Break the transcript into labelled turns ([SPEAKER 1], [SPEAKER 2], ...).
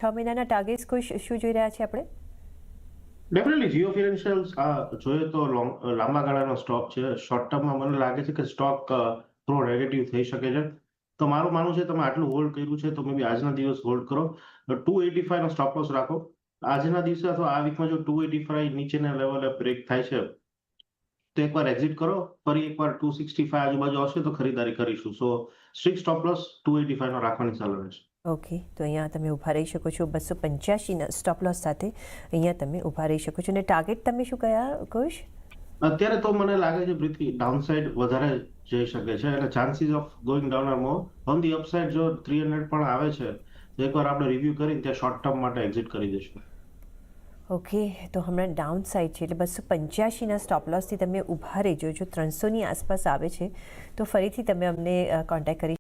[SPEAKER 1] 6 મહિનાના ટાર્ગેટ્સ કોઈ શું જોઈ રહ્યા છે આપણે?
[SPEAKER 2] ડેફિનેટલી જીઓ ફિનાન્શિયલ્સ જોઈએ તો લાંબા ગાળાનો સ્ટોક છે. શોર્ટ ટર્મમાં મને લાગે છે કે સ્ટોક થોડો નેગેટિવ થઈ શકે છે. તો મારું માનવું છે તમે આટલું હોલ્ડ કર્યું છે તો મે બી આજના દિવસ હોલ્ડ કરો. 285 નો સ્ટોપ લોસ રાખો. આજના દિવસે અથવા આ વીકમાં જો 285 નીચેના લેવલે બ્રેક થાય છે તો એકવાર એક્ઝિટ કરો. ફરી એકવાર 265 આજુબાજુ આવશે તો ખરીદારી કરીશું. સો સ્ટ્રિક્ટ સ્ટોપ લોસ 285 નો રાખવાની સલાહ રહેશે.
[SPEAKER 1] ઓકે, તો અહીંયા તમે ઊભા રહી શકો છો 285ના સ્ટોપ લોસ સાથે. અહીંયા તમે ઊભા રહી શકો છો. અને ટાર્ગેટ તમે શું કયા કુશ?
[SPEAKER 2] અત્યારે તો મને લાગે છે પ્રીતિ ડાઉનસાઇડ વધારે જઈ શકે છે એટલે chances of going down are more. On the upside જો 300 પણ આવે છે તો એકવાર આપણે રિવ્યુ કરીને ત્યાં શોર્ટ ટર્મ માટે એક્ઝિટ કરી દઈશું.
[SPEAKER 1] ઓકે, તો હમણાં ડાઉન સાઇડ છે એટલે 285ના સ્ટોપ લોસથી તમે ઊભા રહેજો. જો 300ની આસપાસ આવે છે તો ફરીથી તમે અમને કોન્ટેક્ટ કરી